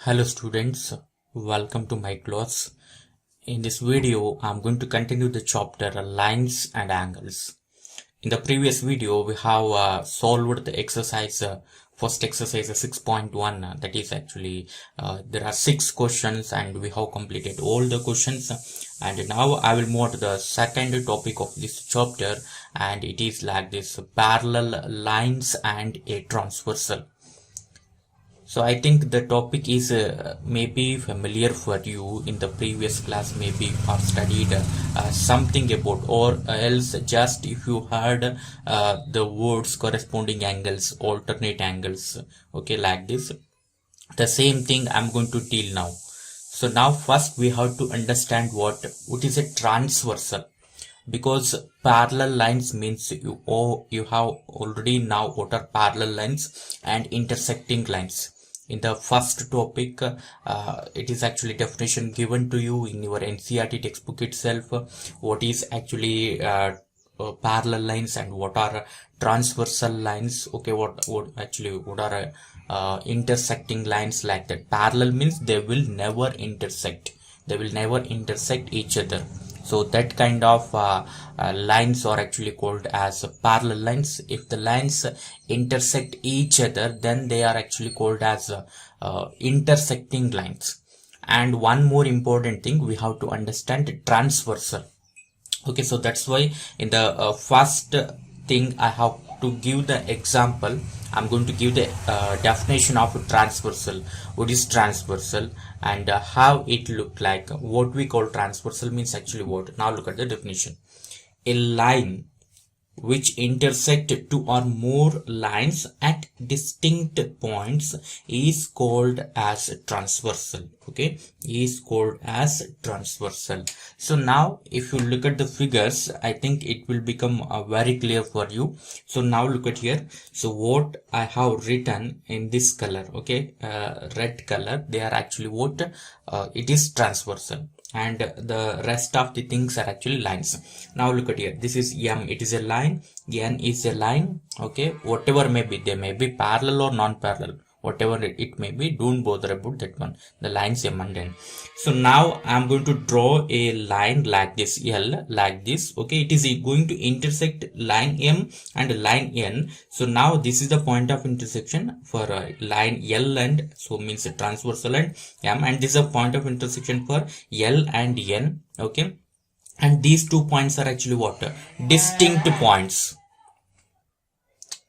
Hello students, welcome to my class. In this video, I'm going to continue the chapter Lines and Angles. In the previous video, we have solved the exercise, first exercise 6.1. That is actually, there are 6 questions and we have completed all the questions. And now I will move to the second topic of this chapter, and it is like this: parallel lines and a transversal. So I think the topic is maybe familiar for you. In the previous class maybe you have studied something about, or else just if you heard the words corresponding angles, alternate angles, okay, like this. The same thing I'm going to deal now. So now first we have to understand what is a transversal, because parallel lines means you have already now what are parallel lines and intersecting lines. In the first topic, it is actually definition given to you in your NCERT textbook itself. What is actually parallel lines and what are transversal lines? Okay, what are intersecting lines, like that. Parallel means they will never intersect. They will never intersect each other. So that kind of lines are actually called as parallel lines. If the lines intersect each other, then they are actually called as intersecting lines. And one more important thing, we have to understand transversal. Okay, so that's why in the first thing I have to give the example. I'm going to give the definition of transversal. What is transversal and how it look like. What we call transversal means actually what. Now look at the definition. A line which intersect two or more lines at distinct points is called as transversal. Okay, is called as transversal. So now if you look at the figures, I think it will become very clear for you. So now look at here. So what I have written in this color, okay, red color, they are actually what it is transversal, and the rest of the things are actually lines. Now look at here. This is M, it is a line. N is a line. Okay, whatever may be, they may be parallel or non-parallel, whatever it may be, don't bother about that one. The lines M and N. So now I'm going to draw a line like this, L, like this. Okay, it is going to intersect line M and line N. So now this is the point of intersection for line L, and so means a transversal and M, and this is a point of intersection for L and N. Okay, and these 2 points are actually what? Distinct points.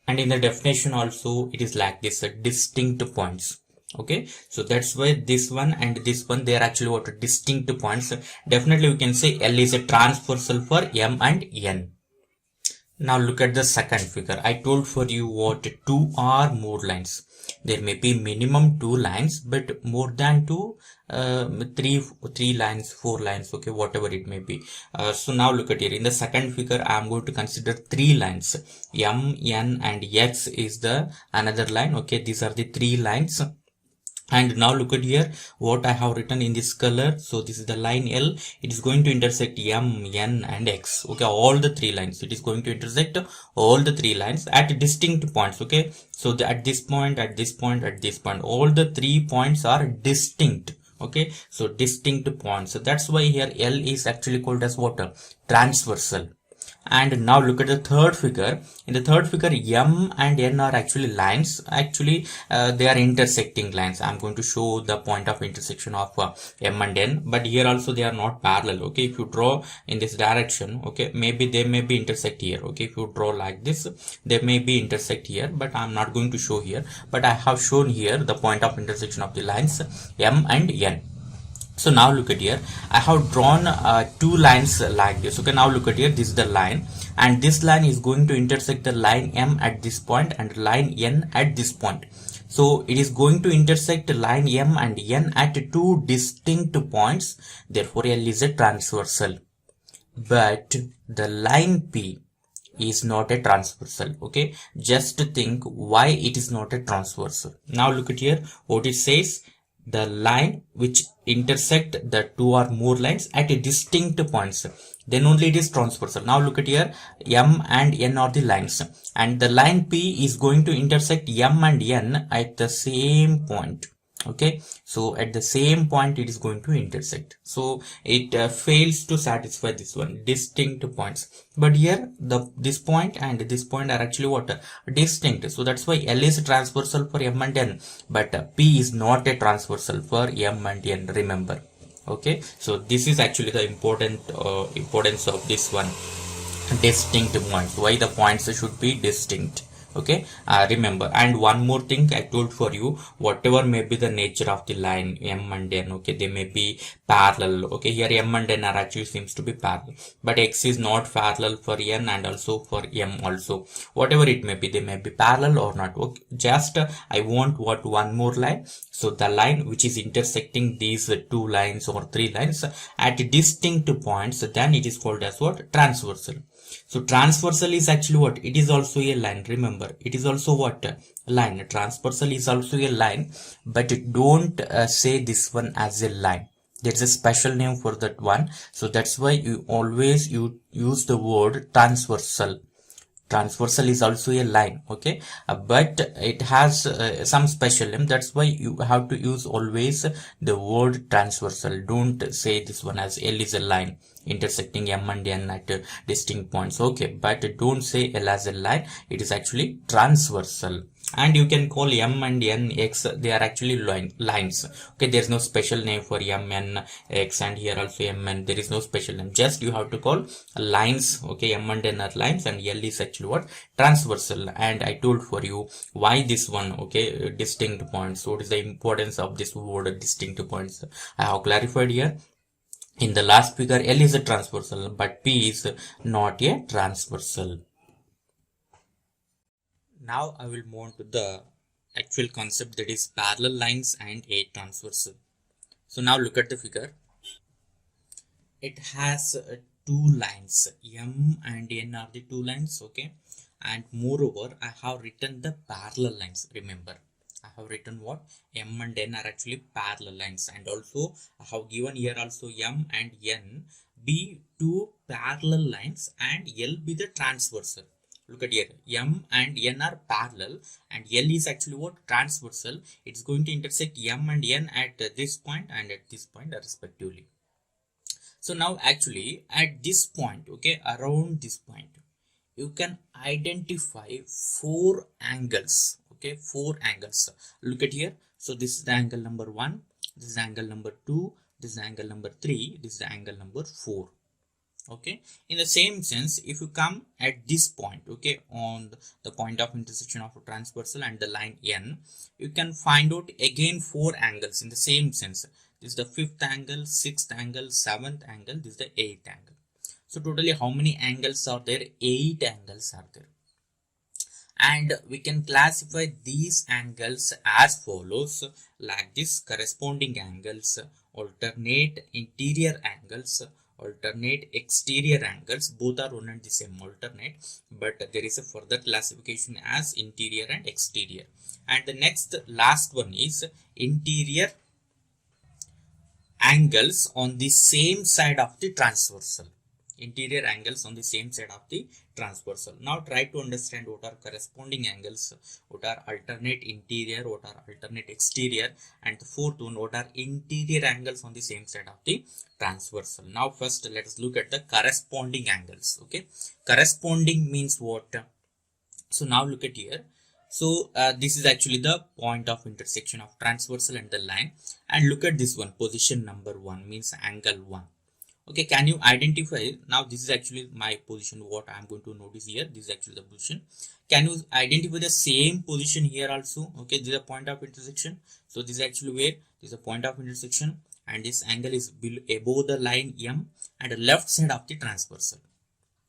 And in the definition also it is like this, distinct points. Okay, so that's why this one and this one, they are actually what? Distinct points. Definitely we can say L is a transversal for M and N. Now look at the second figure. I told for you what? 2 or more lines. There may be minimum 2 lines, but more than 2, 3 lines, 4 lines, okay, whatever it may be. So now look at here. In the second figure, I am going to consider 3 lines. M, N and X is the another line. Okay, these are the 3 lines. And now look at here what I have written in this color. So this is the line L. It is going to intersect M, N and X. Okay, all the 3 lines. It is going to intersect all the 3 lines at distinct points. Okay, so at this point, at this point, at this point, all the 3 points are distinct. Okay, so distinct points. So that's why here L is actually called as what? Transversal. And now look at the third figure. In the third figure, M and N are actually lines. Actually, they are intersecting lines. I'm going to show the point of intersection of M and N. But here also they are not parallel. Okay, if you draw in this direction, okay, maybe they may be intersect here. Okay, if you draw like this, they may be intersect here. But I'm not going to show here. But I have shown here the point of intersection of the lines M and N. So now look at here. I have drawn 2 lines like this. Okay, now look at here. This is the line, and this line is going to intersect the line M at this point and line N at this point. So it is going to intersect line M and N at 2 distinct points. Therefore, L is a transversal. But the line P is not a transversal. Okay, just think why it is not a transversal. Now look at here. What it says: the line which intersect the 2 or more lines at distinct points, then only it is transversal. Now look at here. M and N are the lines, and the line P is going to intersect M and N at the same point. Okay, so at the same point it is going to intersect, so it fails to satisfy this one distinct points. But here this point and this point are actually what, distinct. So that's why L is transversal for M and N, but P is not a transversal for M and N, remember. Okay, so this is actually the importance of this one, distinct points, why the points should be distinct. Okay, remember. And one more thing I told for you, whatever may be the nature of the line M and N, okay, they may be parallel. Okay, here M and N are actually seems to be parallel, but X is not parallel for N and also for M also. Whatever it may be, they may be parallel or not. Okay, just I want what, one more line. So the line which is intersecting these two lines or three lines at distinct points, then it is called as what, transversal. So transversal is actually what? It is also a line. Remember, it is also what? Line. Transversal is also a line, but don't say this one as a line. There is a special name for that one. So that's why you always use the word transversal. Transversal is also a line. Okay, but it has some special name. That's why you have to use always the word transversal. Don't say this one as L is a line intersecting M and N at distinct points. Okay, but don't say L as a line. It is actually transversal. And you can call M and N X, they are actually lines. Okay, there is no special name for M, N, X, and here also M, N. There is no special name, just you have to call lines. Okay, M and N are lines, and L is actually what, transversal. And I told for you why this one. Okay, distinct points. So what is the importance of this word distinct points? I have clarified here. In the last figure, L is a transversal, but P is not a transversal. Now I will move on to the actual concept, that is parallel lines and a transversal. So now look at the figure. It has two lines, M and N are the two lines. Okay, and moreover I have written the parallel lines. Remember, I have written what, M and N are actually parallel lines, and also I have given here also M and N be two parallel lines and L be the transversal. Look at here, M and N are parallel and L is actually what, transversal. It's going to intersect M and N at this point and at this point respectively. So now actually at this point, okay, around this point, you can identify four angles. Okay, four angles. Look at here. So this is the angle number 1, this is angle number 2, this is angle number 3, this is the angle number 4. Okay, in the same sense, if you come at this point, okay, on the point of intersection of a transversal and the line N, you can find out again four angles in the same sense. This is the 5th angle, 6th angle, 7th angle, this is the 8th angle. So totally how many angles are there? 8 angles are there. And we can classify these angles as follows, like this: corresponding angles, alternate interior angles, alternate exterior angles. Both are one and the same, alternate, but there is a further classification as interior and exterior. And the next last one is interior angles on the same side of the transversal. Interior angles on the same side of the transversal. Now try to understand what are corresponding angles, what are alternate interior, what are alternate exterior, and the fourth one, what are interior angles on the same side of the transversal. Now first let us look at the corresponding angles. Okay, corresponding means what? So now look at here. So this is actually the point of intersection of transversal and the line, and look at this one, position number 1 means angle 1. Okay, can you identify? Now this is actually my position, what I am going to notice here. This is actually the position. Can you identify the same position here also? Okay, this is a point of intersection. So this is actually where this is a point of intersection, and this angle is below, above the line M and the left side of the transversal.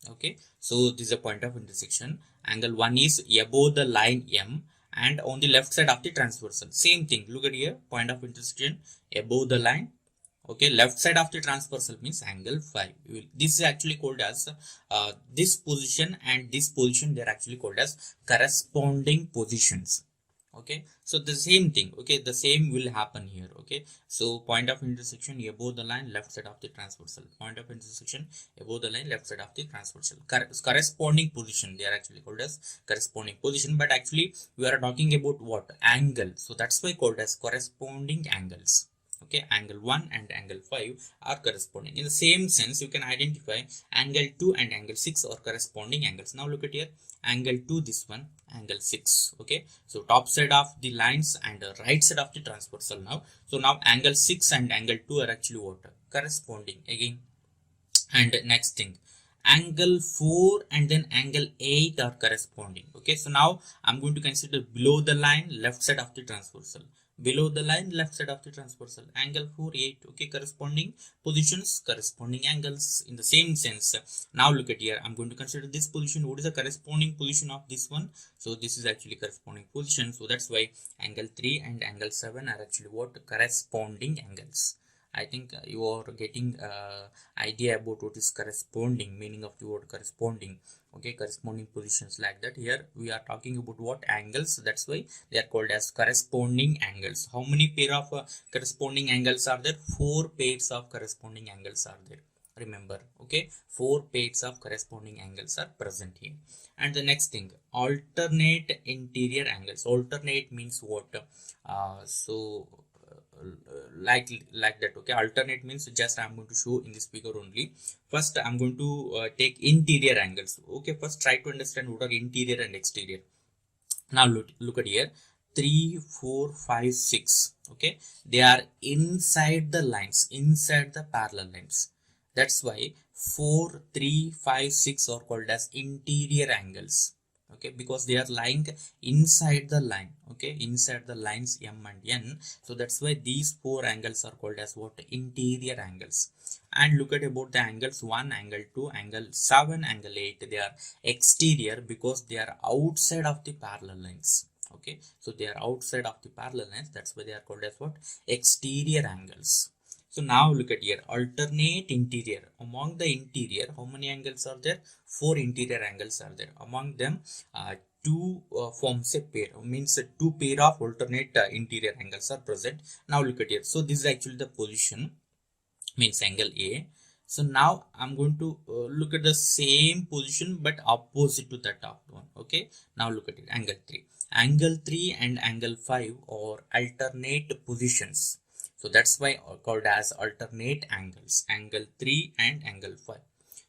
Okay, so this is a point of intersection. Angle 1 is above the line M and on the left side of the transversal. Same thing, look at here, point of intersection above the line. Okay, left side of the transversal means angle 5. This is actually called as this position and this position, they are actually called as corresponding positions. Okay, so the same thing, okay, the same will happen here. Okay, Okay, so point of intersection above the line, left side of the transversal. Point of intersection above the line, left side of the transversal. Corresponding position, they are actually called as corresponding position, but actually we are talking about what? Angle. So that's why called as corresponding angles. Okay, angle 1 and angle 5 are corresponding. In the same sense, you can identify angle 2 and angle 6 are corresponding angles. Now look at here, angle 2, this one, angle 6. Okay, so top side of the lines and right side of the transversal. Now, so now angle 6 and angle 2 are actually what? Corresponding again. And next thing, angle 4 and then angle 8 are corresponding. Okay, so now I'm going to consider below the line, left side of the transversal. Below the line, left side of the transversal, angle 4, 8. Okay, corresponding positions, corresponding angles. In the same sense, now look at here, I'm going to consider this position. What is the corresponding position of this one? So this is actually corresponding position. So that's why angle 3 and angle 7 are actually what? Corresponding angles. I think you are getting idea about what is corresponding, meaning of the word corresponding. Okay, corresponding positions like that. Here we are talking about what? Angles. That's why they are called as corresponding angles. How many pair of corresponding angles are there? 4 pairs of corresponding angles are there. Remember, okay, 4 pairs of corresponding angles are present here. And the next thing, alternate interior angles. Alternate means what? Like that. Okay, alternate means just I'm going to show in this figure only. First I'm going to take interior angles. Okay, first try to understand what are interior and exterior. Now look at here, 3, 4, 5, 6. Okay, they are inside the lines, inside the parallel lines. That's why 4, 3, 5, 6 are called as interior angles. Okay, because they are lying inside the line. Okay, inside the lines M and N. So that's why these 4 angles are called as what? Interior angles. And look at about the angles 1, angle 2, angle 7, angle 8. They are exterior because they are outside of the parallel lines. Okay, so they are outside of the parallel lines. That's why they are called as what? Exterior angles. So now look at here, alternate interior. Among the interior, how many angles are there? 4 interior angles are there. Among them, 2 forms a pair. Means 2 pair of alternate interior angles are present. Now look at here. So this is actually the position, means angle A. So now I'm going to look at the same position but opposite to the top one. Okay, now look at it, angle 3. Angle 3 and angle 5 are alternate positions. So that's why called as alternate angles, angle 3 and angle 5.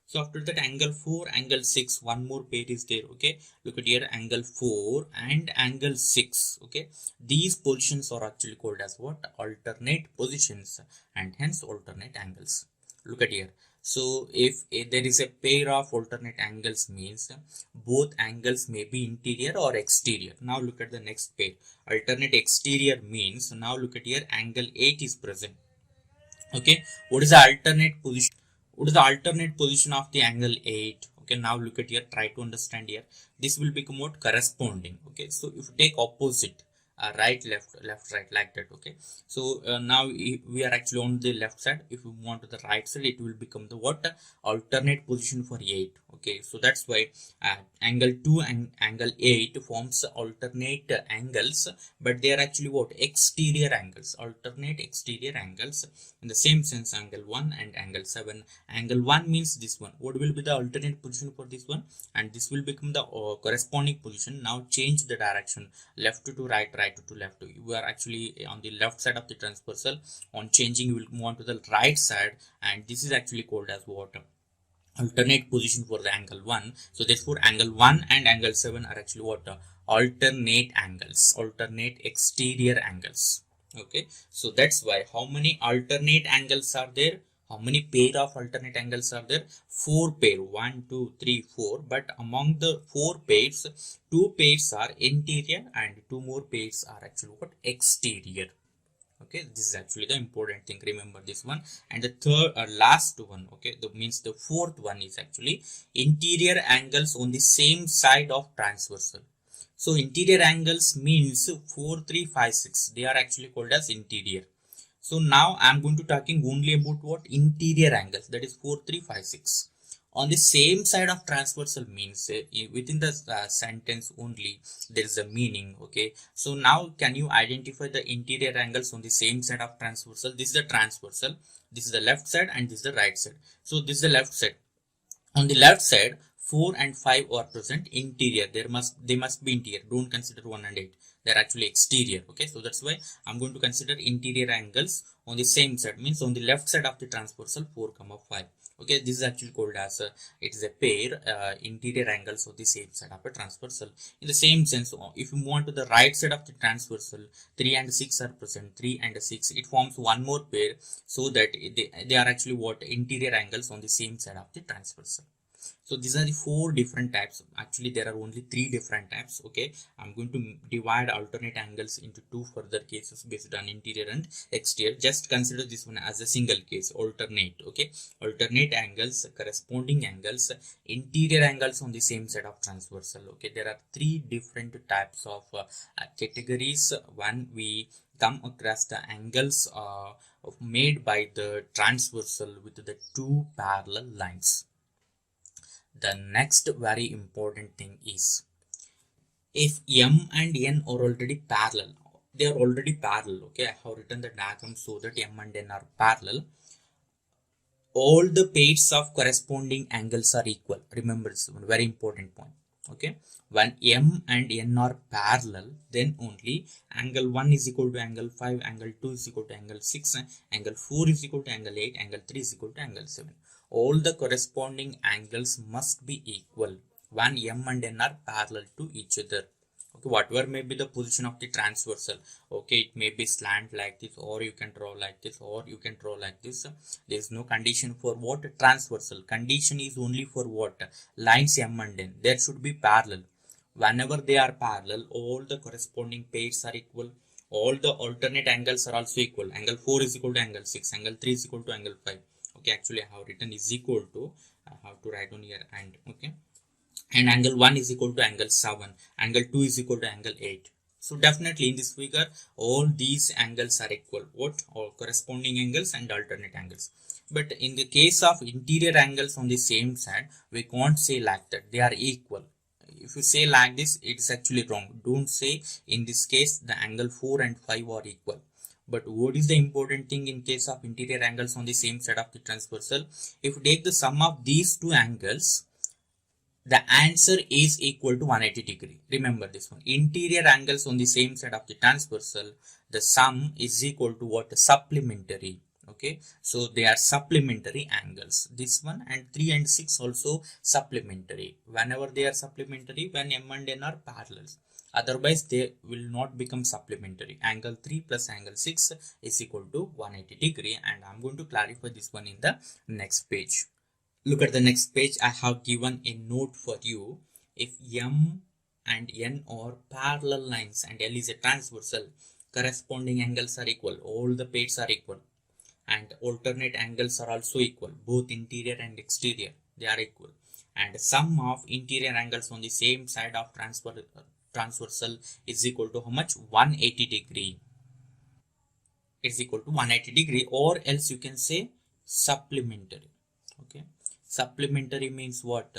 So after that, angle 4, angle 6, one more pair is there. Okay, look at here, angle 4 and angle 6. Okay, these positions are actually called as what? Alternate positions, and hence alternate angles. Look at here. So if there is a pair of alternate angles, means both angles may be interior or exterior. Now look at the next pair. Alternate exterior means, now look at here, angle 8 is present. Okay, what is the alternate position? What is the alternate position of the angle 8? Okay, now look at here, try to understand here. This will become what? Corresponding. Okay, so if you take opposite, right, left, left, right, like that. Okay, so now we are actually on the left side. If we want to the right side, it will become the what? Alternate position for 8. Okay, so that's why angle 2 and angle 8 forms alternate angles, but they are actually what? Exterior angles, alternate exterior angles. In the same sense, angle 1 and angle 7. Angle 1 means this one. What will be the alternate position for this one? And this will become the corresponding position. Now change the direction, left to right, right to left. We are actually on the left side of the transversal. On changing, you will move on to the right side, and this is actually called as what? Alternate position for the angle 1. So therefore angle 1 and angle 7 are actually what? Alternate angles, alternate exterior angles. Okay, so that's why how many alternate angles are there? How many pair of alternate angles are there? 4 pair, 1, 2, 3, 4. But among the 4 pairs, 2 pairs are interior and 2 more pairs are actually what? Exterior. Okay, this is actually the important thing. Remember this one. And the third or last one, okay, that means the fourth one is actually interior angles on the same side of transversal. So interior angles means 4, 3, 5, 6. They are actually called as interior. So now I am going to talking only about what? Interior angles, that is 4, 3, 5, 6. On the same side of transversal means within the sentence only there is a meaning. Okay, so now can you identify the interior angles on the same side of transversal? This is the transversal, this is the left side, and this is the right side. So this is the left side. On the left side 4 and 5 are present interior, they must be interior, don't consider 1 and 8, they're actually exterior. Okay, so that's why I'm going to consider interior angles on the same side, means on the left side of the transversal 4 comma 5. Okay, this is actually called as it is a pair interior angles on the same side of a transversal. In the same sense, if you move on to the right side of the transversal, 3 and 6 are present, 3 and 6, it forms one more pair, so that they are actually what interior angles on the same side of the transversal. So these are the 4 different types. Actually there are only 3 different types. Okay, I'm going to divide alternate angles into 2 further cases based on interior and exterior. Just consider this one as a single case, alternate. Okay, alternate angles, corresponding angles, interior angles on the same side of transversal. Okay, there are 3 different types of categories. One, we come across the angles made by the transversal with the 2 parallel lines. The next very important thing is, if M and N are already parallel, they are already parallel. Okay, I have written the diagram so that M and N are parallel. All the pairs of corresponding angles are equal. Remember this one, very important point. Okay, when M and N are parallel, then only angle 1 is equal to angle 5, angle 2 is equal to angle 6, angle 4 is equal to angle 8, angle 3 is equal to angle 7. All the corresponding angles must be equal when M and N are parallel to each other. Okay, whatever may be the position of the transversal, okay, it may be slant like this, or you can draw like this, or you can draw like this. There is no condition for what transversal. Condition is only for what lines M and N. There should be parallel. Whenever they are parallel, all the corresponding pairs are equal. All the alternate angles are also equal. Angle 4 is equal to angle 6. Angle 3 is equal to angle 5. Okay, actually I have written is equal to, I have to write on here and. Okay, and angle 1 is equal to angle 7, angle 2 is equal to angle 8. So definitely in this figure all these angles are equal, what all corresponding angles and alternate angles. But in the case of interior angles on the same side, we can't say like that they are equal. If you say like this, it's actually wrong. Don't say in this case the angle 4 and 5 are equal. But what is the important thing in case of interior angles on the same side of the transversal? If you take the sum of these 2 angles, the answer is equal to 180 degree. Remember this one. Interior angles on the same side of the transversal, the sum is equal to what? Supplementary. Okay, so they are supplementary angles. This one and 3 and 6 also supplementary. Whenever they are supplementary, when M and N are parallel. Otherwise, they will not become supplementary. Angle 3 plus angle 6 is equal to 180 degree, and I'm going to clarify this one in the next page. Look at the next page. I have given a note for you. If M and N are parallel lines and L is a transversal, corresponding angles are equal. All the pairs are equal. And alternate angles are also equal. Both interior and exterior, they are equal. And sum of interior angles on the same side of transversal is equal to how much? 180 degree. It's equal to 180 degree, or else you can say supplementary. Okay. Supplementary means what?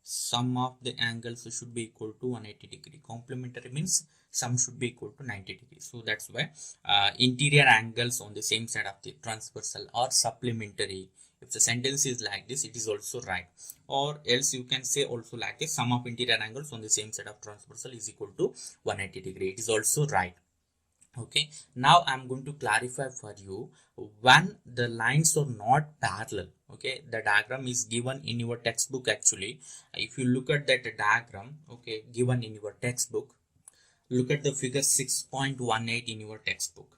Sum of the angles should be equal to 180 degree. Complementary means sum should be equal to 90 degree. So that's why interior angles on the same side of the transversal are supplementary. If the sentence is like this, it is also right. Or else you can say also like this, sum of interior angles on the same side of transversal is equal to 180 degree. It is also right. Okay, now I'm going to clarify for you when the lines are not parallel. Okay, the diagram is given in your textbook. Actually, if you look at that diagram, okay, given in your textbook, look at the figure 6.18 in your textbook.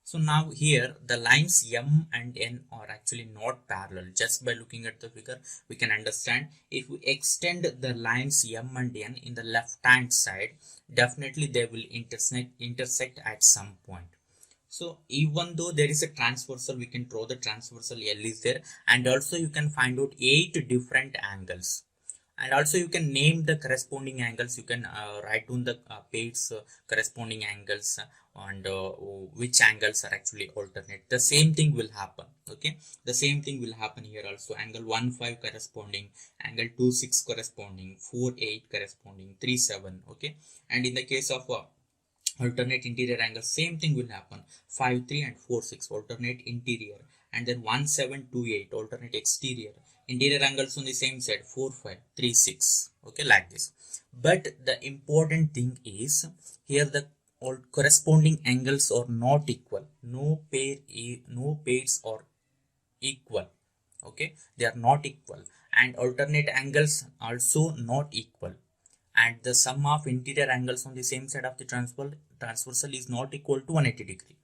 So now here the lines M and N are actually not parallel. Just by looking at the figure, we can understand. If we extend the lines M and N in the left hand side, definitely they will intersect at some point. So even though there is a transversal, we can draw the transversal L is there, and also you can find out 8 different angles. And also you can name the corresponding angles. You can write down the pairs corresponding angles and which angles are actually alternate. The same thing will happen. Okay, the same thing will happen here also. Angle 1,5 corresponding, angle 2,6 corresponding, 4,8 corresponding, 3,7. Okay, and in the case of alternate interior angle, same thing will happen. 5,3 and 4,6 alternate interior, and then 1,728 alternate exterior. Interior angles on the same side, 4,5, 3,6. Okay, like this. But the important thing is here the all corresponding angles are not equal. No pairs are equal. Okay, they are not equal, and alternate angles also not equal, and the sum of interior angles on the same side of the transversal is not equal to 180 degree,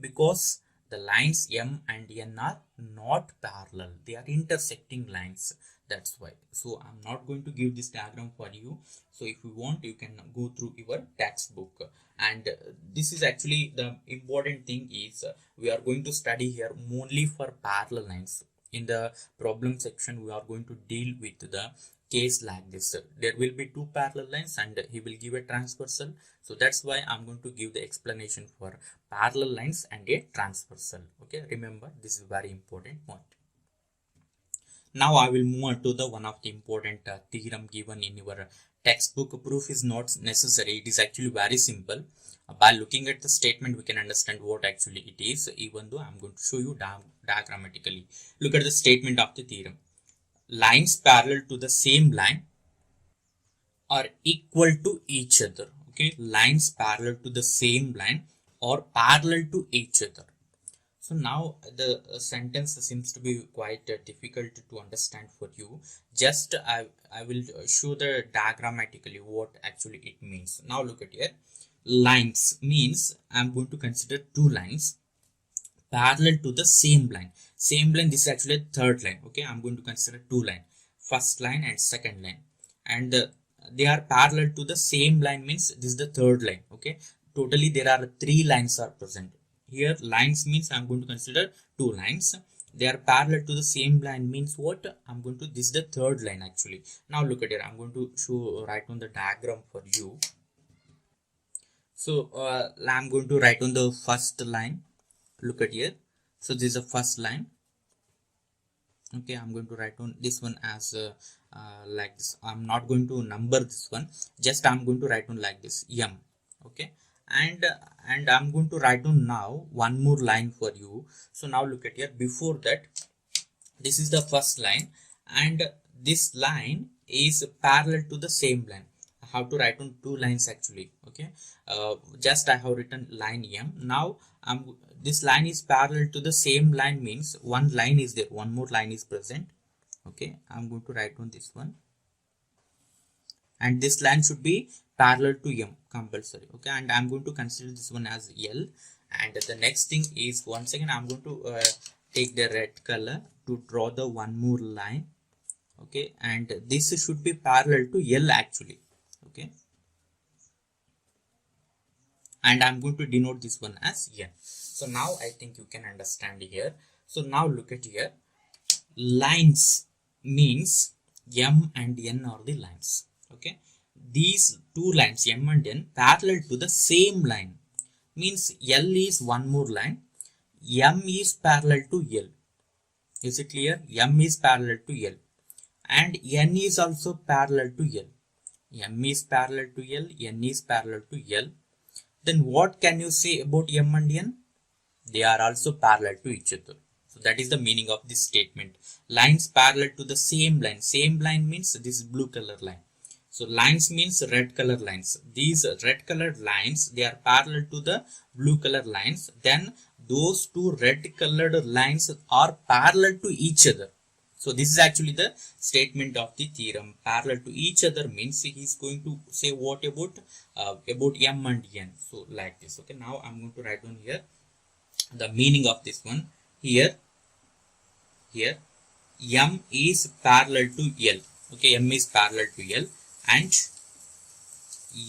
because the lines M and N are not parallel, they are intersecting lines. That's why. So I'm not going to give this diagram for you. So if you want, you can go through your textbook. And this is actually the important thing is we are going to study here only for parallel lines. In the problem section, we are going to deal with the case like this. There will be two parallel lines and he will give a transversal. So that's why I'm going to give the explanation for parallel lines and a transversal. Okay, remember, this is very important point. Now I will move on to the one of the important theorem given in your textbook. Proof is not necessary. It is actually very simple. By looking at the statement, we can understand what actually it is, even though I'm going to show you diagrammatically. Look at the statement of the theorem. Lines parallel to the same line are equal to each other. Okay, lines parallel to the same line or parallel to each other. So now the sentence seems to be quite difficult to understand for you. Just I will show the diagrammatically what actually it means. Now look at here. Lines means I'm going to consider two lines parallel to the same line. Same line, this is actually a third line. Okay, I'm going to consider two line, first line and second line, and they are parallel to the same line means this is the third line. Okay, totally there are three lines are present. Here lines means I'm going to consider two lines. They are parallel to the same line means what? I'm going to, this is the third line actually. Now look at it. I'm going to show write on the diagram for you. So I'm going to write on the first line. Look at here. So this is the first line. Okay, I'm going to write on this one as like this. I'm not going to number this one. Just I'm going to write on like this, M. Okay, and I'm going to write on now one more line for you. So now look at here. Before that, this is the first line, and this line is parallel to the same line. I have to write on two lines actually. Okay, just I have written line M. Now this line is parallel to the same line means one line is there, one more line is present. Okay, I'm going to write on this one, and this line should be parallel to M compulsory. Okay, and I'm going to consider this one as L. And the next thing is, once again I'm going to take the red color to draw the one more line. Okay, and this should be parallel to L actually. Okay, and I'm going to denote this one as N. So now I think you can understand here. So now look at here. Lines means M and N are the lines. Okay, these two lines M and N parallel to the same line means L is one more line, M is parallel to L. Is it clear? M is parallel to L, and N is also parallel to L. M is parallel to L, N is parallel to L. Then what can you say about M and N? They are also parallel to each other. So that is the meaning of this statement. Lines parallel to the same line. Same line means this blue color line. So lines means red color lines. These red colored lines, they are parallel to the blue color lines. Then those two red colored lines are parallel to each other. So this is actually the statement of the theorem. Parallel to each other means he is going to say what about M and N. So like this. Okay, now I'm going to write down here the meaning of this one. Here M is parallel to L. Okay, M is parallel to L, and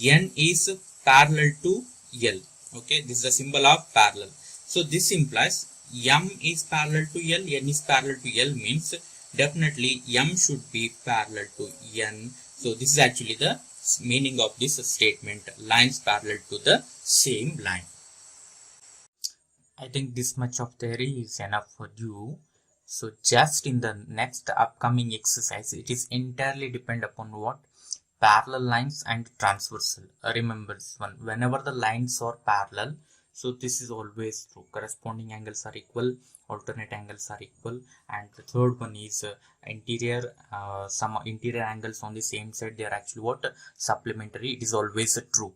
N is parallel to L. Okay, this is a symbol of parallel. So this implies M is parallel to L, N is parallel to L means definitely M should be parallel to N. So this is actually the meaning of this statement. Lines parallel to the same line. I think this much of theory is enough for you. So just in the next upcoming exercise, it is entirely depend upon what? Parallel lines and transversal. Remember this one. Whenever the lines are parallel, so this is always true. Corresponding angles are equal, alternate angles are equal, and the third one is interior. Some interior angles on the same side, they are actually what? Supplementary. It is always true.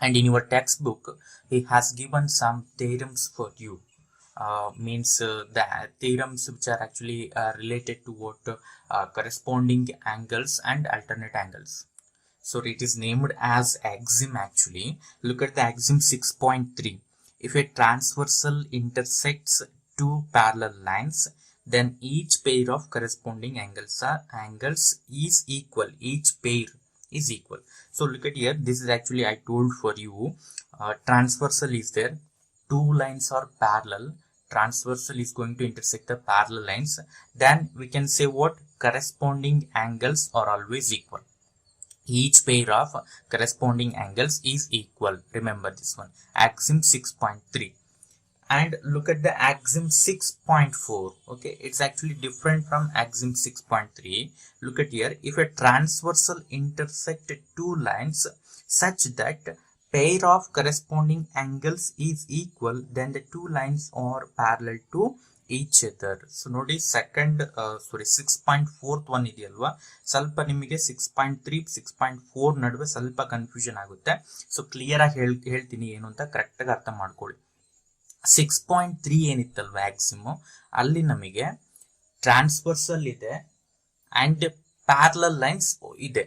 And in your textbook, he has given some theorems for you. Means the theorems which are actually related to what? Corresponding angles and alternate angles. So it is named as axiom actually. Look at the axiom 6.3. If a transversal intersects two parallel lines, then each pair of corresponding angles is equal. Each pair is equal. So look at here. This is actually I told for you. Transversal is there. Two lines are parallel. Transversal is going to intersect the parallel lines. Then we can say what? Corresponding angles are always equal. Each pair of corresponding angles is equal. Remember this one. Axiom 6.3. And look at the axiom 6.4. Okay, it's actually different from axiom 6.3. Look at here. If a transversal intersect two lines such that pair of corresponding angles is equal, then the two lines are parallel to each other. So ನೋಡಿ second 6.4 one ಇದೆಯಲ್ವಾ, ಸ್ವಲ್ಪ ನಿಮಗೆ 6.3 6.4 ನಡುವೆ ಸ್ವಲ್ಪ confusion ಆಗುತ್ತೆ. So clear ಆಗಿ ಹೇಳ್ತೀನಿ ಏನು ಅಂತ ಕರೆಕ್ಟ್ ಆಗಿ ಅರ್ಥ ಮಾಡ್ಕೊಳ್ಳಿ. 6.3 ಏನಿತ್ತಲ್ವಾ ಆಕ್ಸಿಮ್, ಅಲ್ಲಿ ನಮಗೆ ಟ್ರಾನ್ಸ್ವರ್ಸಲ್ ಇದೆ ಅಂಡ್ ಪ್ಯಾರಲಲ್ ಲೈನ್ಸ್ ಇದೆ.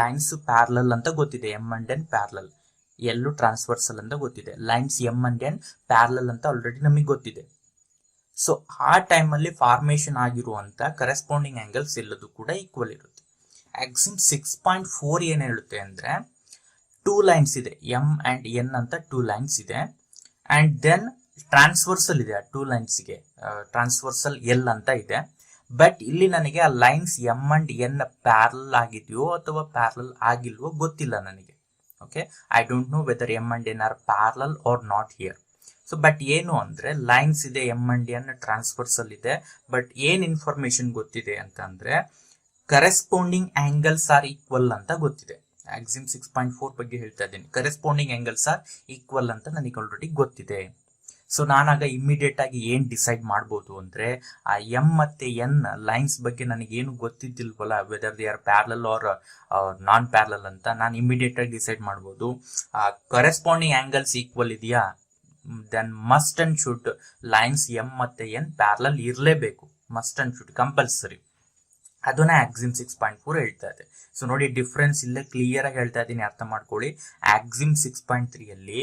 ಲೈನ್ಸ್ ಪ್ಯಾರಲಲ್ ಅಂತ ಗೊತ್ತಿದೆ, ಎಂ ಅಂಡ್ ಎನ್ ಪ್ಯಾರಲಲ್. ಎಲ್ಲೂ ಟ್ರಾನ್ಸ್ವರ್ಸಲ್ ಅಂತ ಗೊತ್ತಿದೆ. Lines M and N parallel ಅಂತ ಆಲ್ರೆಡಿ ನಮಗೆ ಗೊತ್ತಿದೆ. ಸೊ ಆ ಟೈಮಲ್ಲಿ ಫಾರ್ಮೇಶನ್ ಆಗಿರುವಂತ ಕರೆಸ್ಪಾಂಡಿಂಗ್ ಆಂಗಲ್ಸ್ ಎಲ್ಲದೂ ಕೂಡ ಈಕ್ವಲ್ ಇರುತ್ತೆ. ಆಕ್ಸಿಮ್ 6.4 ಏನ್ ಹೇಳುತ್ತೆ ಅಂದ್ರೆ, ಟೂ ಲೈನ್ಸ್ ಇದೆ, ಎಂ ಅಂಡ್ ಎನ್ ಅಂತ ಟೂ ಲೈನ್ಸ್ ಇದೆ, ಅಂಡ್ ದೆನ್ ಟ್ರಾನ್ಸ್ವರ್ಸಲ್ ಇದೆ. ಆ ಟೂ ಲೈನ್ಸ್ಗೆ ಟ್ರಾನ್ಸ್ವರ್ಸಲ್ ಎಲ್ ಅಂತ ಇದೆ. ಬಟ್ ಇಲ್ಲಿ ನನಗೆ ಆ lines M and N parallel ಆಗಿದೆಯೋ ಅಥವಾ ಪ್ಯಾರಲಲ್ ಆಗಿಲ್ವೋ ಗೊತ್ತಿಲ್ಲ ನನಗೆ. Okay, I don't know whether M and N are parallel or not here. So but ಏನು ಅಂದ್ರೆ ಲೈನ್ಸ್ ಇದೆ, ಎಂ ಅಂಡ್ ಎನ್ ಟ್ರಾನ್ಸ್ವರ್ಸಲ್ ಇದೆ. ಬಟ್ ಏನ್ ಇನ್ಫಾರ್ಮೇಶನ್ ಗೊತ್ತಿದೆ ಅಂತಂದ್ರೆ ಕರೆಸ್ಪಾಂಡಿಂಗ್ ಆಂಗಲ್ಸ್ ಆರ್ ಈಕ್ವಲ್ ಅಂತ ಗೊತ್ತಿದೆ. ಆಕ್ಸಿಮ್ 6.4 ಬಗ್ಗೆ ಹೇಳ್ತಾ ಇದ್ದೀನಿ. ಕರೆಸ್ಪಾಂಡಿಂಗ್ ಆಂಗಲ್ಸ್ ಆರ್ ಈಕ್ವಲ್ ಅಂತ ನನಗೆ ಆಲ್ರೆಡಿ ಗೊತ್ತಿದೆ. ಸೊ ನಾನಾಗ ಇಮಿಡಿಯೇಟ್ ಆಗಿ ಏನ್ ಡಿಸೈಡ್ ಮಾಡ್ಬೋದು ಅಂದ್ರೆ, ಆ ಎಂ ಮತ್ತೆ ಎನ್ ಲೈನ್ಸ್ ಬಗ್ಗೆ ನನಗೆ ಏನು ಗೊತ್ತಿದ್ದಿಲ್ವಲ್ಲ, whether they are parallel or non parallel ಅಂತ, ನಾನು ಇಮಿಡಿಯೇಟ್ ಆಗಿ ಡಿಸೈಡ್ ಮಾಡ್ಬೋದು. ಕರೆಸ್ಪಾಂಡಿಂಗ್ ಆಂಗಲ್ಸ್ ಈಕ್ವಲ್ ಇದೆಯಾ, then must and should lines M ಮತ್ತೆ ಎನ್ ಪ್ಯಾರಲಲ್ ಇರಲೇಬೇಕು. Must and should compulsory. ಅದನ್ನ ಆಕ್ಸಿಮ್ 6.4 ಹೇಳ್ತಾ ಇದೆ. ಸೊ ನೋಡಿ ಡಿಫ್ರೆನ್ಸ್ ಇಲ್ಲೇ ಕ್ಲಿಯರ್ ಆಗಿ ಹೇಳ್ತಾ ಇದ್ದೀನಿ, ಅರ್ಥ ಮಾಡ್ಕೊಳ್ಳಿ. ಆಕ್ಸಿಮ್ 6.3 ಅಲ್ಲಿ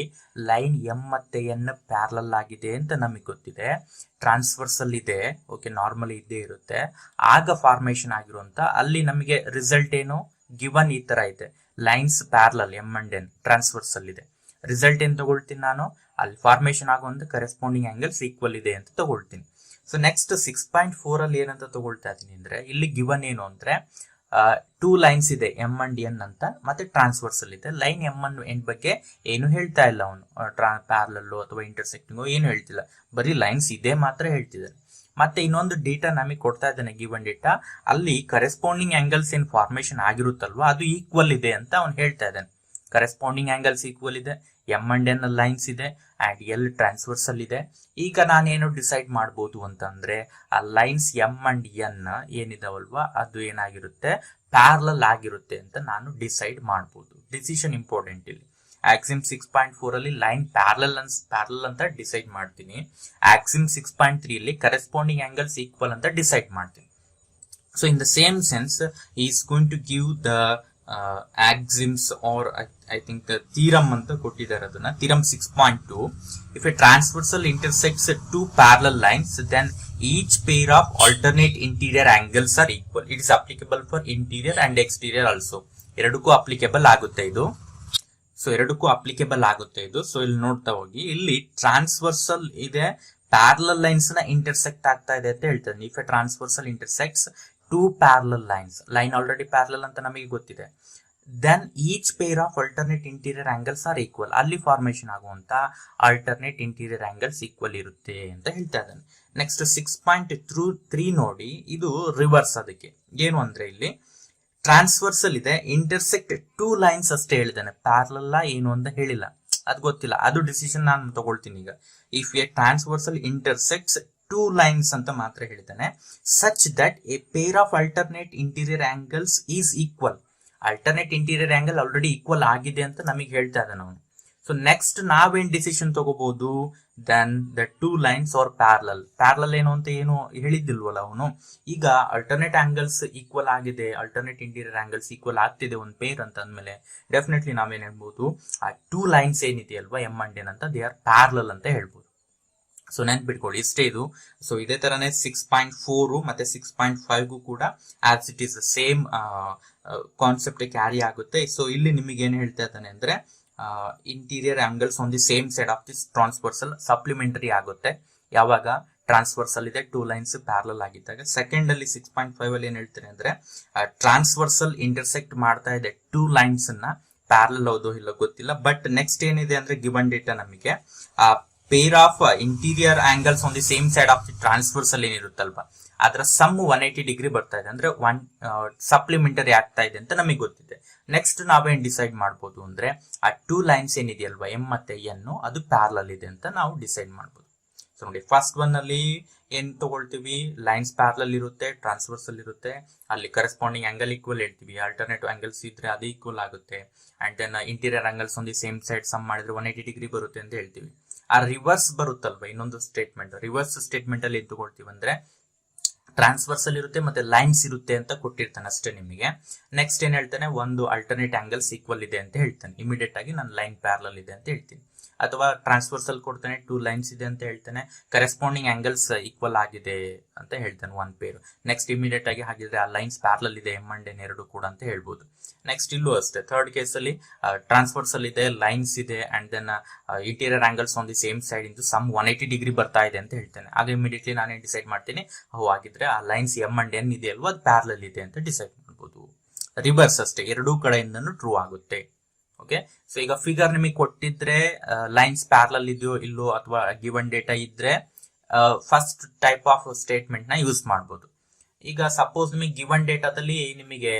ಲೈನ್ ಎಂ ಮತ್ತೆ ಎನ್ ಪ್ಯಾರಲಲ್ ಆಗಿದೆ ಅಂತ ನಮಗೆ ಗೊತ್ತಿದೆ, ಟ್ರಾನ್ಸ್ವರ್ಸಲ್ ಇದೆ, ಓಕೆ, ನಾರ್ಮಲಿ ಇದ್ದೇ ಇರುತ್ತೆ. ಆಗ ಫಾರ್ಮೇಶನ್ ಆಗಿರುವಂತ ಅಲ್ಲಿ ನಮಗೆ ರಿಸಲ್ಟ್ ಏನು ಗಿವನ್ ಈ ತರ ಇದೆ, lines parallel M and N transversal ಇದೆ. ರಿಸಲ್ಟ್ ಏನ್ ತಗೊಳ್ತೀನಿ ನಾನು, ಅಲ್ಲಿ ಫಾರ್ಮೇಶನ್ ಆಗುವಂತ ಕರೆಸ್ಪಾಂಡಿಂಗ್ ಆಂಗಲ್ಸ್ ಈಕ್ವಲ್ ಇದೆ ಅಂತ ತಗೊಳ್ತೀನಿ. ಸೊ ನೆಕ್ಸ್ಟ್ 6.4 ಅಲ್ಲಿ ಏನಂತ ತಗೊಳ್ತಾ ಇದೀನಿ ಅಂದ್ರೆ, ಇಲ್ಲಿ ಗಿವನ್ ಏನು ಅಂದ್ರೆ ಟೂ ಲೈನ್ಸ್ ಇದೆ, ಎಂ ಅಂಡ್ ಎನ್ ಅಂತ, ಮತ್ತೆ ಟ್ರಾನ್ಸ್ವರ್ಸಲ್ ಇದೆ. ಲೈನ್ ಎಂ ಅಂಡ್ ಎನ್ ಬಗ್ಗೆ ಏನು ಹೇಳ್ತಾ ಇಲ್ಲ ಅವನು, ಪ್ಯಾರಲಲ್ ಅಥವಾ ಇಂಟರ್ಸೆಕ್ಟಿಂಗ್ ಏನು ಹೇಳ್ತಿಲ್ಲ, ಬರೀ ಲೈನ್ಸ್ ಇದೆ ಮಾತ್ರ ಹೇಳ್ತಿದ್ದಾನೆ. ಮತ್ತೆ ಇನ್ನೊಂದು ಡೇಟಾ ನಮಗೆ ಕೊಡ್ತಾ ಇದ್ದಾನೆ, ಗಿವನ್ ಡೇಟಾ. ಅಲ್ಲಿ ಕರೆಸ್ಪಾಂಡಿಂಗ್ ಆಂಗಲ್ಸ್ ಏನ್ ಫಾರ್ಮೇಶನ್ ಆಗಿರುತ್ತಲ್ವಾ ಅದು ಈಕ್ವಲ್ ಇದೆ ಅಂತ ಅವ್ನು ಹೇಳ್ತಾ ಇದ್ದಾನೆ. ಕರೆಸ್ಪಾಂಡಿಂಗ್ ಆಂಗಲ್ಸ್ ಈಕ್ವಲ್ ಇದೆ, ಎಂ ಅಂಡ್ ಎನ್ ಲೈನ್ಸ್ ಇದೆ, ಅಂಡ್ ಎಲ್ ಟ್ರಾನ್ಸ್ವರ್ಸಲ್ ಇದೆ. ಈಗ ನಾನೇನು ಡಿಸೈಡ್ ಮಾಡ್ಬೋದು ಅಂತಂದ್ರೆ, ಆ ಲೈನ್ಸ್ ಎಂ ಅಂಡ್ ಎನ್ ಏನಿದಾವಲ್ವಾ ಅದು ಏನಾಗಿರುತ್ತೆ, ಪ್ಯಾರಲಲ್ ಆಗಿರುತ್ತೆ ಅಂತ ನಾನು ಡಿಸೈಡ್ ಮಾಡ್ಬೋದು. ಡಿಸಿಷನ್ ಇಂಪಾರ್ಟೆಂಟ್ ಇಲ್ಲಿ. ಆಕ್ಸಿಮ್ 6.4 ಅಲ್ಲಿ ಲೈನ್ ಪ್ಯಾರಲಲ್ ಅಂತ ಡಿಸೈಡ್ ಮಾಡ್ತೀನಿ. ಆಕ್ಸಿಮ್ 6.3 ಅಲ್ಲಿ ಕರೆಸ್ಪಾಂಡಿಂಗ್ ಆಂಗಲ್ಸ್ ಈಕ್ವಲ್ ಅಂತ ಡಿಸೈಡ್ ಮಾಡ್ತೀನಿ. So in the same sense is going to give the axioms or I think theorem ಅಂತ ಕೊಟ್ಟಿದ್ದಾರೆ. ಅದನ್ನ theorem 6.2, if a transversal intersects two parallel lines then each pair of alternate interior angles are equal. It is applicable for interior and exterior also. ಎರಡಕ್ಕೂ applicable ಆಗುತ್ತೆ ಇದು. So ಇಲ್ಲಿ ನೋಡ್ತಾ ಹೋಗಿ, ಇಲ್ಲಿ ಟ್ರಾನ್ಸ್ವರ್ಸಲ್ ಇದೆ, ಪ್ಯಾರಲಲ್ ಲೈನ್ಸ್ ನ ಇಂಟರ್ಸೆಕ್ಟ್ ಆಗ್ತಾ ಇದೆ ಅಂತ ಹೇಳ್ತಾರೆ. If a transversal intersects two parallel lines, line already parallel ಅಂತ ನಮಗೆ ಗೊತ್ತಿದೆ. then each pair of alternate interior angles are equal. ಅಲ್ಲಿ ಫಾರ್ಮೇಶನ್ ಆಗುವಂತ alternate interior angles equal ಇರುತ್ತೆ ಅಂತ ಹೇಳ್ತಾ ಇದ್ದಾನೆ. ನೆಕ್ಸ್ಟ್ 6.3 ನೋಡಿ, ಇದು ರಿವರ್ಸ್. ಅದಕ್ಕೆ ಏನು ಅಂದ್ರೆ ಇಲ್ಲಿ ಟ್ರಾನ್ಸ್ವರ್ಸಲ್ ಇದೆ, ಇಂಟರ್ಸೆಕ್ಟ್ 2 ಲೈನ್ಸ್ ಅಷ್ಟೇ ಹೇಳಿದ್ದಾನೆ, ಪ್ಯಾರಲಲ್ ಏನು ಅಂತ ಹೇಳಿಲ್ಲ. ಅದು ಗೊತ್ತಿಲ್ಲ, ಅದು ಡಿಸಿಷನ್ ನಾನು ತಗೊಳ್ತೀನಿ ಈಗ. If a transversal intersects 2 lines ಅಂತ ಮಾತ್ರ ಹೇಳಿದ್ದಾನೆ. Such that a pair of alternate interior angles is equal. Alternate interior angle already equal ಆಗಿದೆ ಅಂತ ನಮಗೆ ಹೇಳ್ತಾ ಇದ್ದಾನೆ ಅವನು. ಸೊ ನೆಕ್ಸ್ಟ್ ನಾವೇನ್ ಡಿಸಿಷನ್ ತಗೋಬಹುದು, then the 2 lines are parallel. Parallel ಏನು ಅಂತ ಏನು ಹೇಳಿದ್ದಿಲ್ವಲ್ಲ ಅವನು. ಈಗ ಅಲ್ಟರ್ನೇಟ್ ಆಂಗಲ್ಸ್ ಈಕ್ವಲ್ ಆಗಿದೆ, ಅಲ್ಟರ್ನೇಟ್ ಇಂಟೀರಿಯರ್ ಆಂಗಲ್ಸ್ ಈಕ್ವಲ್ ಆಗ್ತಿದೆ ಒಂದು ಪೇರ್ ಅಂತ ಅಂದ್ಮೇಲೆ ಡೆಫಿನೆಟ್ಲಿ ನಾವೇನ್ ಹೇಳ್ಬೋದು, ಆ 2 ಲೈನ್ಸ್ ಏನಿದೆಯಲ್ವಾ ಎಂ ಅಂಡ್ ಎನ್ ಅಂತ, ದೇ ಆರ್ ಪ್ಯಾರಲಲ್ ಅಂತ ಹೇಳ್ಬೋದು. ಸೊ ನೆನ್ಪಿಟ್ಕೊಳ್ಳಿ, ಇಷ್ಟೇ ಇದು. ಸೊ ಇದೇ ತರನೇ 6.4 ಮತ್ತೆ 6.5 ಕೂಡ as it is same concept carry ಆಗುತ್ತೆ. ಸೊ ಇಲ್ಲಿ ನಿಮಗೆ ಏನ್ ಹೇಳ್ತಾ ಇದ್ದಾನೆ ಅಂದ್ರೆ, interior angles on the same side of this transversal supplementary ಆಗುತ್ತೆ ಯಾವಾಗ ಟ್ರಾನ್ಸ್ವರ್ಸಲ್ ಇದೆ 2 ಲೈನ್ಸ್ ಪ್ಯಾರಲಲ್ ಆಗಿದ್ದಾಗ. ಸೆಕೆಂಡ್ ಅಲ್ಲಿ 6.5 ಅಲ್ಲಿ ಏನ್ ಹೇಳ್ತಾರೆ ಅಂದ್ರೆ, ಟ್ರಾನ್ಸ್ವರ್ಸಲ್ ಇಂಟರ್ಸೆಕ್ಟ್ ಮಾಡ್ತಾ ಇದೆ 2 ಲೈನ್ಸ್ ಅನ್ನ, ಪ್ಯಾರಲಲ್ ಹೌದು ಇಲ್ಲ ಗೊತ್ತಿಲ್ಲ. ಬಟ್ ನೆಕ್ಸ್ಟ್ ಏನಿದೆ ಅಂದ್ರೆ, ಗಿವನ್ ಡೇಟಾ ನಮಗೆ pair of interior angles on the same side of the transversal ಏನಿರುತ್ತಲ್ವಾ, ಅದರ ಸಮ್ 180 ಡಿಗ್ರಿ ಬರ್ತಾ ಇದೆ, ಅಂದ್ರೆ 1 ಸಪ್ಲಿಮೆಂಟರಿ ಆಗ್ತಾ ಇದೆ ಅಂತ ನಮಗೆ ಗೊತ್ತಿದೆ. ನೆಕ್ಸ್ಟ್ ನಾವೇನ್ ಡಿಸೈಡ್ ಮಾಡ್ಬೋದು ಅಂದ್ರೆ, ಆ 2 ಲೈನ್ಸ್ ಏನಿದೆಯಲ್ವಾ ಎಂ ಮತ್ತೆ ಎನ್, ಅದು ಪ್ಯಾರಲಲ್ ಇದೆ ಅಂತ ನಾವು ಡಿಸೈಡ್ ಮಾಡ್ಬೋದು. ಸೊ ನೋಡಿ, ಫಸ್ಟ್ ಒನ್ ಅಲ್ಲಿ ಏನ್ ತಗೊಳ್ತೀವಿ, ಲೈನ್ಸ್ ಪ್ಯಾರಲಲ್ ಇರುತ್ತೆ, ಟ್ರಾನ್ಸ್ವರ್ಸಲ್ ಇರುತ್ತೆ, ಅಲ್ಲಿ ಕರೆಸ್ಪಾಂಡಿಂಗ್ ಆಂಗಲ್ ಈಕ್ವಲ್ ಹೇಳ್ತೀವಿ. ಆಲ್ಟರ್ನೇಟ್ ಆಂಗಲ್ಸ್ ಇದ್ರೆ ಅದು ಈಕ್ವಲ್ ಆಗುತ್ತೆ. And then interior angles on the same side sum ಮಾಡಿದ್ರೆ 180 ಡಿಗ್ರಿ ಬರುತ್ತೆ ಅಂತ ಹೇಳ್ತೀವಿ. ಆ ರಿವರ್ಸ್ ಬರುತ್ತಲ್ವಾ ಇನ್ನೊಂದು ಸ್ಟೇಟ್ಮೆಂಟ್, ರಿವರ್ಸ್ ಸ್ಟೇಟ್ಮೆಂಟ್ ಅಲ್ಲಿ ಏನ್ ತಗೊಳ್ತೀವಿ ಅಂದ್ರೆ, ಟ್ರಾನ್ಸ್ವರ್ಸಲ್ ಇರುತ್ತೆ ಮತ್ತೆ ಲೈನ್ಸ್ ಇರುತ್ತೆ ಅಂತ ಕೊಟ್ಟಿರ್ತಾನೆ ಅಷ್ಟೇ ನಿಮಗೆ. ನೆಕ್ಸ್ಟ್ ಏನ್ ಹೇಳ್ತಾನೆ, ಒಂದು ಅಲ್ಟರ್ನೇಟ್ ಆಂಗಲ್ಸ್ ಈಕ್ವಲ್ ಇದೆ ಅಂತ ಹೇಳ್ತಾನೆ. ಇಮಿಡಿಯೇಟ್ ಆಗಿ ನಾನು ಲೈನ್ ಪ್ಯಾರಲಲ್ ಇದೆ ಅಂತ ಹೇಳ್ತೀನಿ. ಅಥವಾ ಟ್ರಾನ್ಸ್ವರ್ಸಲ್ ಕೊಡ್ತಾನೆ, 2 ಲೈನ್ಸ್ ಇದೆ ಅಂತ ಹೇಳ್ತಾನೆ, ಕರೆಸ್ಪಾಂಡಿಂಗ್ ಆಂಗಲ್ಸ್ ಈಕ್ವಲ್ ಆಗಿದೆ ಅಂತ ಹೇಳ್ತಾನೆ ಒನ್ ಪೇರ್. ನೆಕ್ಸ್ಟ್ ಇಮಿಡಿಯೇಟ್ ಆಗಿ ಹಾಗಿದ್ರೆ ಆ ಲೈನ್ಸ್ ಪ್ಯಾರಲಲ್ ಇದೆ ಎಂ ಅಂಡ್ ಎನ್ ಎರಡು ಕೂಡ ಅಂತ ಹೇಳ್ಬೋದು. ನೆಕ್ಸ್ಟ್ ಇಲ್ಲೂ ಅಷ್ಟೇ, ಥರ್ಡ್ ಕೇಸ್ ಅಲ್ಲಿ ಟ್ರಾನ್ಸ್ವರ್ಸಲ್ ಇದೆ, ಲೈನ್ಸ್ ಇದೆ, and then interior angles on the same side ಇಂದು ಸಮ್ 180 ಡಿಗ್ರಿ ಬರ್ತಾ ಇದೆ ಅಂತ ಹೇಳ್ತೇನೆ. ಆಗ ಇಮಿಡಿಯೇಟ್ಲಿ ನಾನೇನ್ ಡಿಸೈಡ್ ಮಾಡ್ತೀನಿ, ಆಗಿದ್ರೆ ಆ ಲೈನ್ಸ್ ಎಂ ಅಂಡ್ ಎನ್ ಇದೆ ಅಲ್ವಾ, ಅದು ಪ್ಯಾರಲಲ್ ಇದೆ ಅಂತ ಡಿಸೈಡ್ ಮಾಡ್ಬೋದು. ರಿವರ್ಸ್ ಅಷ್ಟೇ, ಎರಡೂ ಕಡೆಯಿಂದನೂ ಟ್ರೂ ಆಗುತ್ತೆ. ಓಕೆ, ಸೊ ಈಗ ಫಿಗರ್ ನಿಮಗೆ ಕೊಟ್ಟಿದ್ರೆ ಲೈನ್ಸ್ ಪ್ಯಾರಲಲ್ ಇದೆಯೋ ಇಲ್ಲೋ ಅಥವಾ ಗಿವನ್ ಡೇಟಾ ಇದ್ರೆ ಫಸ್ಟ್ ಟೈಪ್ ಆಫ್ ಸ್ಟೇಟ್ಮೆಂಟ್ ನ ಯೂಸ್ ಮಾಡ್ಬೋದು. ಈಗ ಸಪೋಸ್ ನಿಮಗೆ ಗಿವನ್ ಡೇಟಾದಲ್ಲಿ ನಿಮಗೆ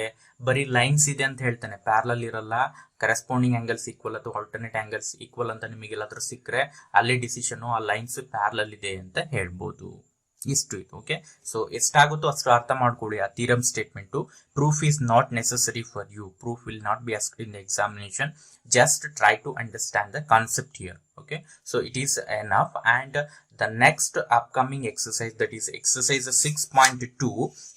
ಬರೀ ಲೈನ್ಸ್ ಇದೆ ಅಂತ ಹೇಳ್ತಾನೆ, ಪ್ಯಾರಲಲ್ ಇರಲ್ಲ, ಕರೆಸ್ಪಾಂಡಿಂಗ್ ಆಂಗಲ್ಸ್ ಈಕ್ವಲ್ ಅಥವಾ ಆಲ್ಟರ್ನೇಟ್ ಆಂಗಲ್ಸ್ ಈಕ್ವಲ್ ಅಂತ ನಿಮಗೆ ಎಲ್ಲಾದ್ರೂ ಸಿಕ್ಕರೆ ಅಲ್ಲಿ ಡಿಸಿಷನ್ ಆ ಲೈನ್ಸ್ ಪ್ಯಾರಲಲ್ ಇದೆ ಅಂತ ಹೇಳ್ಬೋದು. ಇಷ್ಟು ಇದು. ಓಕೆ, ಸೊ ಎಷ್ಟಾಗುತ್ತೋ ಅಷ್ಟು ಅರ್ಥ ಮಾಡ್ಕೊಳ್ಳಿ ಆ theorem statement. Proof is not necessary for you, proof will not be asked in the examination, just try to understand the concept here. Okay, so it is enough. And the next upcoming exercise, that is exercise 6.2,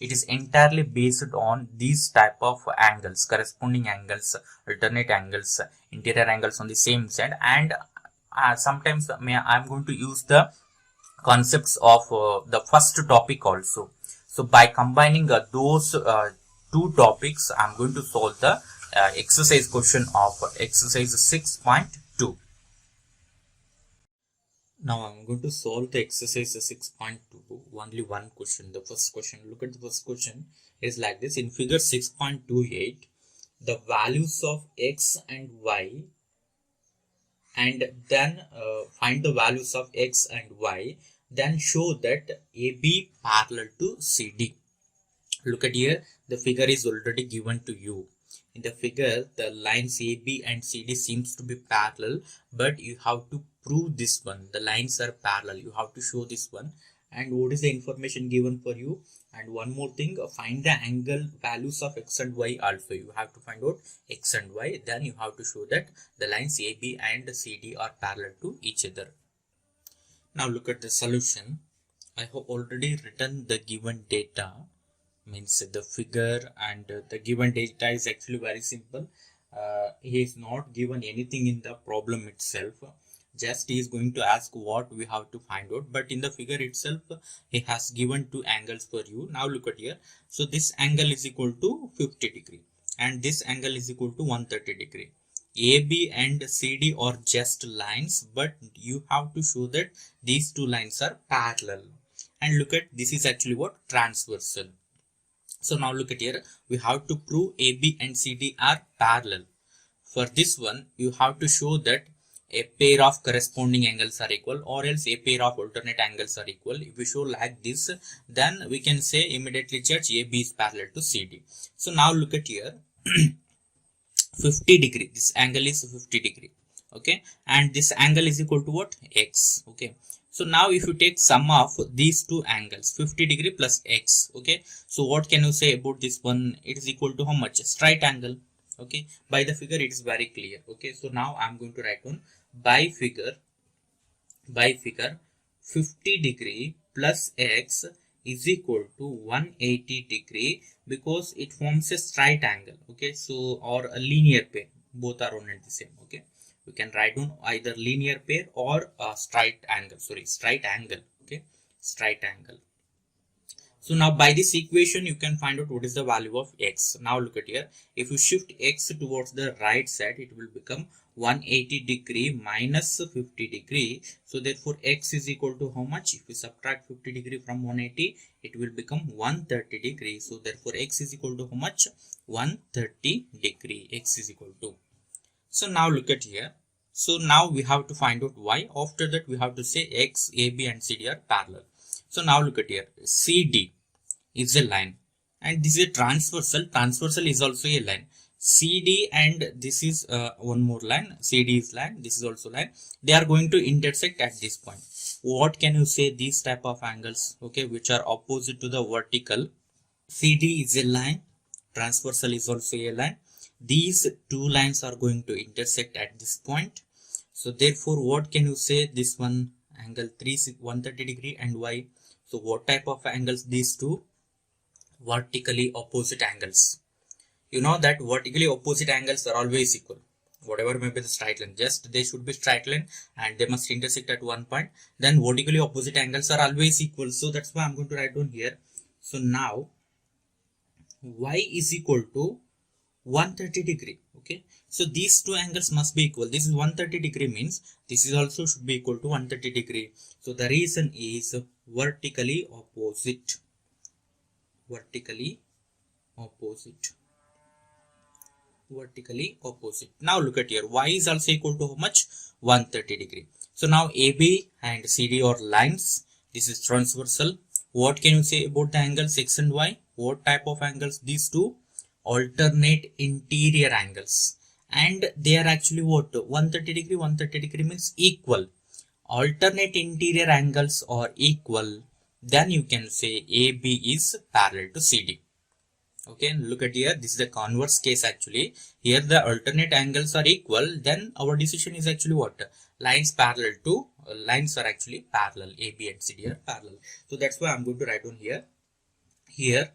it is entirely based on these type of angles, corresponding angles, alternate angles, interior angles on the same side, and sometimes I'm going to use the concepts of the first topic also. So by combining those 2 topics, I'm going to solve the exercise question of exercise 6.2. Now I'm going to solve the exercise 6.2, only one question. The first question, look at the first question, is like this. In figure 6.28, the values of x and y, and then find the values of x and y, then show that AB parallel to CD. Look at here, the figure is already given to you. In the figure, the lines AB and CD seems to be parallel, but you have to prove this one. The lines are parallel. You have to show this one. And what is the information given for you? And one more thing, find the angle values of x and y also. You have to find out x and y. Then you have to show that the lines AB and CD are parallel to each other. Now look at the solution. I have already written the given data, means the figure, and the given data is actually very simple. He is not given anything in the problem itself, just he is going to ask what we have to find out. But in the figure itself, he has given 2 angles for you. Now look at here. So this angle is equal to 50 degree and this angle is equal to 130 degree. AB and CD are just lines, but you have to show that these 2 lines are parallel. And look at, this is actually what? Transversal. So now look at here, we have to prove AB and CD are parallel. For this one, you have to show that a pair of corresponding angles are equal, or else a pair of alternate angles are equal. If we show like this, then we can say immediately judge AB is parallel to CD. So now look at here, 50 degree, this angle is 50 degree, okay, and this angle is equal to what? X, okay. So now if you take sum of these two angles, 50 degree plus X, okay, so what can you say about this one? It is equal to how much? Straight angle, okay. By the figure it is very clear, okay. So now I am going to write down by figure 50 degree plus X is equal to 180 degree, because it forms a straight angle, okay. So or a linear pair, both are one and the same, okay. We can write down either linear pair or a straight angle, okay, straight angle. So now by this equation you can find out what is the value of X. Now look at here, if you shift X towards the right side, it will become 180 degree minus 50 degree. So therefore X is equal to how much? If we subtract 50 degree from 180, it will become 130 degree. So therefore X is equal to how much? 130 degree. X is equal to. So now look at here. So now we have to find out Y. After that we have to say X, AB and CD are parallel. So now look at here. CD is a line and this is a transversal. Transversal is also a line. CD and this is one more line. CD is line. This is also line. They are going to intersect at this point. What can you say? These type of angles, okay, which are opposite to the vertical. CD is a line. Transversal is also a line. These two lines are going to intersect at this point. So therefore what can you say? This one angle 130 degree and Y. So what type of angles? These two vertically opposite angles. You know that vertically opposite angles are always equal. Whatever may be the straight line, just they should be straight line and they must intersect at one point. Then vertically opposite angles are always equal. So that's why I'm going to write down here. So now Y is equal to 130 degree, okay. So these two angles must be equal. This is 130 degree means this is also should be equal to 130 degree. So the reason is vertically opposite. Now look at here, Y is also equal to how much? 130 degree. So now AB and CD are lines. This is transversal. What can you say about the angles X and Y? What type of angles? These two alternate interior angles, and they are actually what? 130 degree means equal. Alternate interior angles are equal, then you can say AB is parallel to CD. Okay, look at here, this is the converse case actually. Here the alternate angles are equal, then our decision is actually what? Lines are actually parallel. AB and CD are parallel. So that's why I'm going to write down here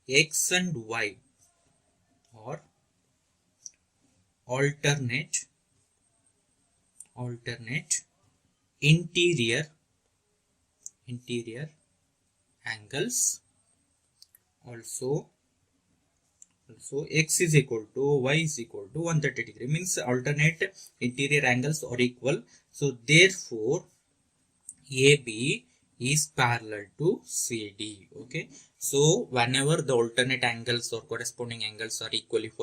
X and Y are alternate interior angles. Also X is equal to Y is equal to 130 degree means alternate interior angles are equal. So therefore AB is parallel to CD. Okay, so whenever the alternate angles or corresponding angles are equal, if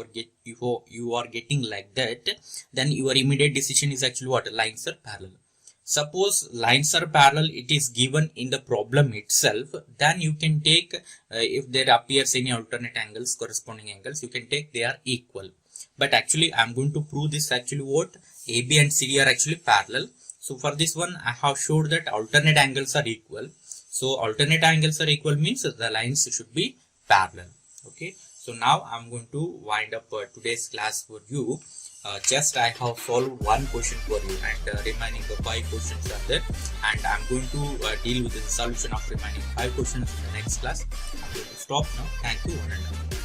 you are getting like that, then your immediate decision is actually what? Lines are parallel. Suppose lines are parallel, it is given in the problem itself, then you can take if there appears any alternate angles, corresponding angles, you can take they are equal. But actually I am going to prove this actually what? AB and CD are actually parallel. So for this one I have showed that alternate angles are equal. So alternate angles are equal means the lines should be parallel. Okay, so now I am going to wind up today's class for you. Just I have solved one question for you, and remaining 5 questions are there, and I am going to deal with the solution of remaining 5 questions in the next class. I am going to stop now. Thank you, one and all.